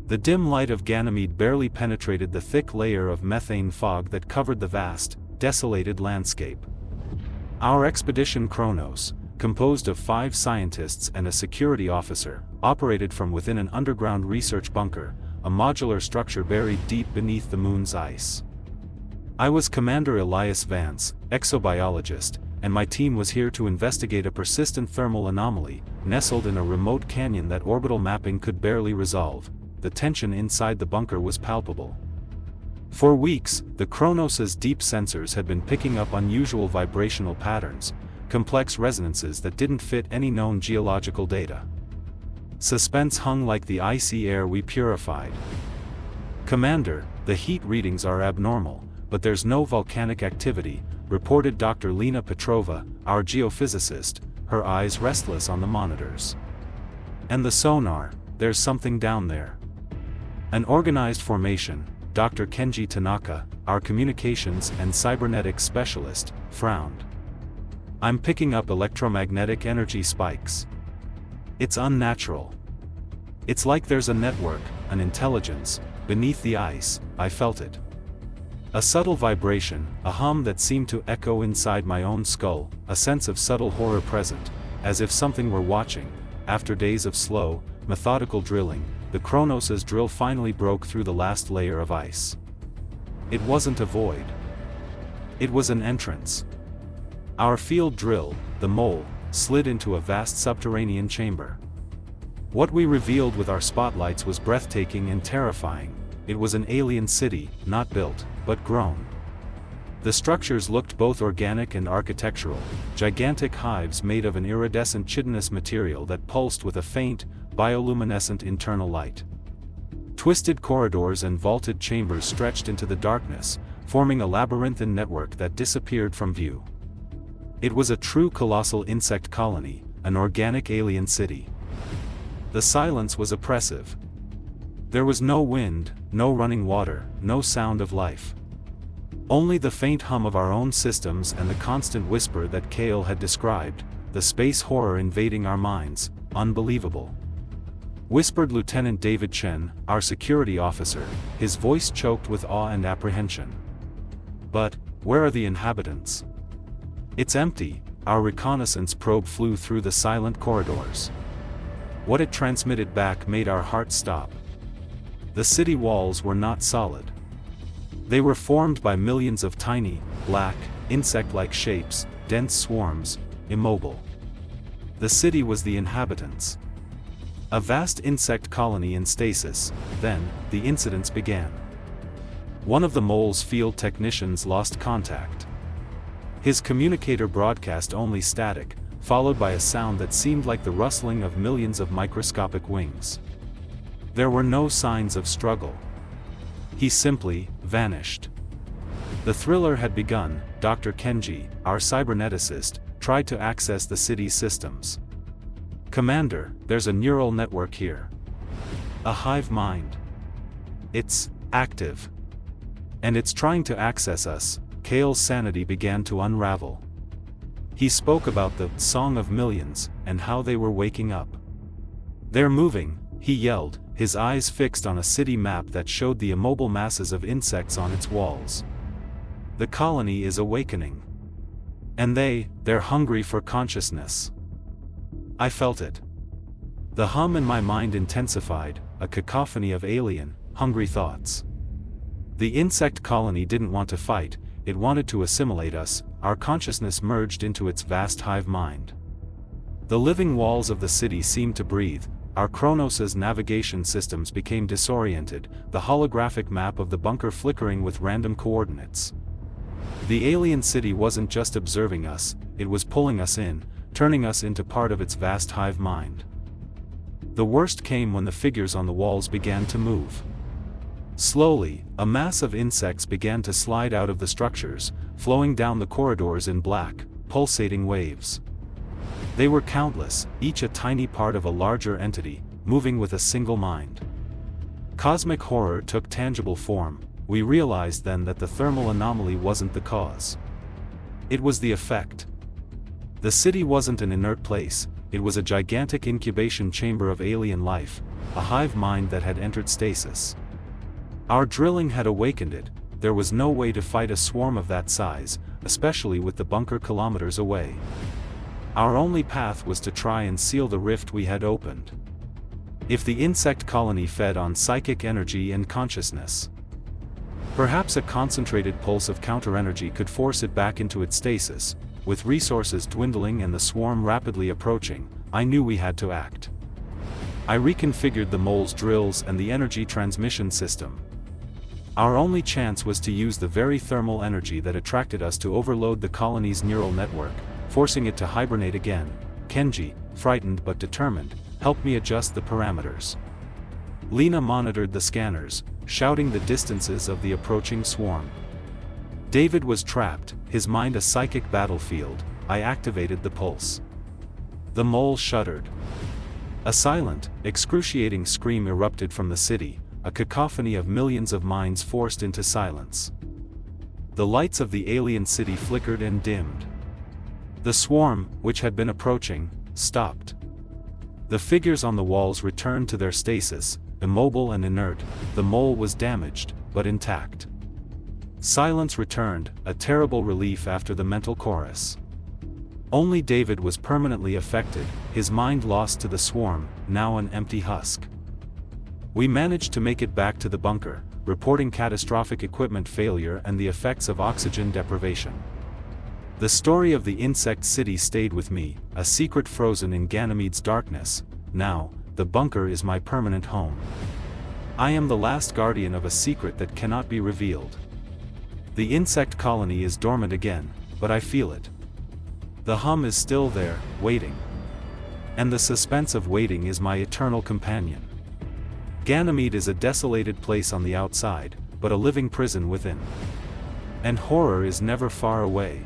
The dim light of Ganymede barely penetrated the thick layer of methane fog that covered the vast, desolated landscape. Our expedition Cronos, composed of 5 scientists and a security officer, operated from within an underground research bunker, a modular structure buried deep beneath the moon's ice. I was Commander Elias Vance, exobiologist, and my team was here to investigate a persistent thermal anomaly, nestled in a remote canyon that orbital mapping could barely resolve. The tension inside the bunker was palpable. For weeks, the Cronos's deep sensors had been picking up unusual vibrational patterns, complex resonances that didn't fit any known geological data. Suspense hung like the icy air we purified. "Commander, the heat readings are abnormal, but there's no volcanic activity," reported Dr. Lena Petrova, our geophysicist, her eyes restless on the monitors. "And the sonar, there's something down there." An organized formation, Dr. Kenji Tanaka, our communications and cybernetics specialist, frowned. "I'm picking up electromagnetic energy spikes. It's unnatural. It's like there's a network, an intelligence, beneath the ice." I felt it. A subtle vibration, a hum that seemed to echo inside my own skull, a sense of subtle horror present, as if something were watching. After days of slow, methodical drilling, the Cronos's drill finally broke through the last layer of ice. It wasn't a void. It was an entrance. Our field drill, the mole, slid into a vast subterranean chamber. What we revealed with our spotlights was breathtaking and terrifying. It was an alien city, not built, but grown. The structures looked both organic and architectural, gigantic hives made of an iridescent chitinous material that pulsed with a faint, bioluminescent internal light. Twisted corridors and vaulted chambers stretched into the darkness, forming a labyrinthine network that disappeared from view. It was a true colossal insect colony, an organic alien city. The silence was oppressive. There was no wind, no running water, no sound of life. Only the faint hum of our own systems and the constant whisper that Kale had described, the space horror invading our minds. "Unbelievable," whispered Lieutenant David Chen, our security officer, his voice choked with awe and apprehension. "But, where are the inhabitants?" "It's empty." Our reconnaissance probe flew through the silent corridors. What it transmitted back made our hearts stop. The city walls were not solid. They were formed by millions of tiny, black, insect-like shapes, dense swarms, immobile. The city was the inhabitants. A vast insect colony in stasis. Then, the incidents began. One of the mole's field technicians lost contact. His communicator broadcast only static, followed by a sound that seemed like the rustling of millions of microscopic wings. There were no signs of struggle. He simply vanished. The thriller had begun. Dr. Kenji, our cyberneticist, tried to access the city's systems. "Commander, there's a neural network here. A hive mind. It's active. And it's trying to access us." Kale's sanity began to unravel. He spoke about the song of millions, and how they were waking up. "They're moving," he yelled, his eyes fixed on a city map that showed the immobile masses of insects on its walls. "The colony is awakening. And they're hungry for consciousness." I felt it. The hum in my mind intensified, a cacophony of alien, hungry thoughts. The insect colony didn't want to fight, it wanted to assimilate us. Our consciousness merged into its vast hive mind. The living walls of the city seemed to breathe. Our Cronos's navigation systems became disoriented, the holographic map of the bunker flickering with random coordinates. The alien city wasn't just observing us, it was pulling us in, turning us into part of its vast hive mind. The worst came when the figures on the walls began to move. Slowly, a mass of insects began to slide out of the structures, flowing down the corridors in black, pulsating waves. They were countless, each a tiny part of a larger entity, moving with a single mind. Cosmic horror took tangible form. We realized then that the thermal anomaly wasn't the cause. It was the effect. The city wasn't an inert place, it was a gigantic incubation chamber of alien life, a hive mind that had entered stasis. Our drilling had awakened it. There was no way to fight a swarm of that size, especially with the bunker kilometers away. Our only path was to try and seal the rift we had opened. If the insect colony fed on psychic energy and consciousness, perhaps a concentrated pulse of counter-energy could force it back into its stasis. With resources dwindling and the swarm rapidly approaching, I knew we had to act. I reconfigured the mole's drills and the energy transmission system. Our only chance was to use the very thermal energy that attracted us to overload the colony's neural network, forcing it to hibernate again. Kenji, frightened but determined, helped me adjust the parameters. Lena monitored the scanners, shouting the distances of the approaching swarm. David was trapped, his mind a psychic battlefield. I activated the pulse. The mole shuddered. A silent, excruciating scream erupted from the city, a cacophony of millions of minds forced into silence. The lights of the alien city flickered and dimmed. The swarm, which had been approaching, stopped. The figures on the walls returned to their stasis, immobile and inert. The mole was damaged, but intact. Silence returned, a terrible relief after the mental chorus. Only David was permanently affected, his mind lost to the swarm, now an empty husk. We managed to make it back to the bunker, reporting catastrophic equipment failure and the effects of oxygen deprivation. The story of the insect city stayed with me, a secret frozen in Ganymede's darkness. Now, the bunker is my permanent home. I am the last guardian of a secret that cannot be revealed. The insect colony is dormant again, but I feel it. The hum is still there, waiting. And the suspense of waiting is my eternal companion. Ganymede is a desolated place on the outside, but a living prison within. And horror is never far away.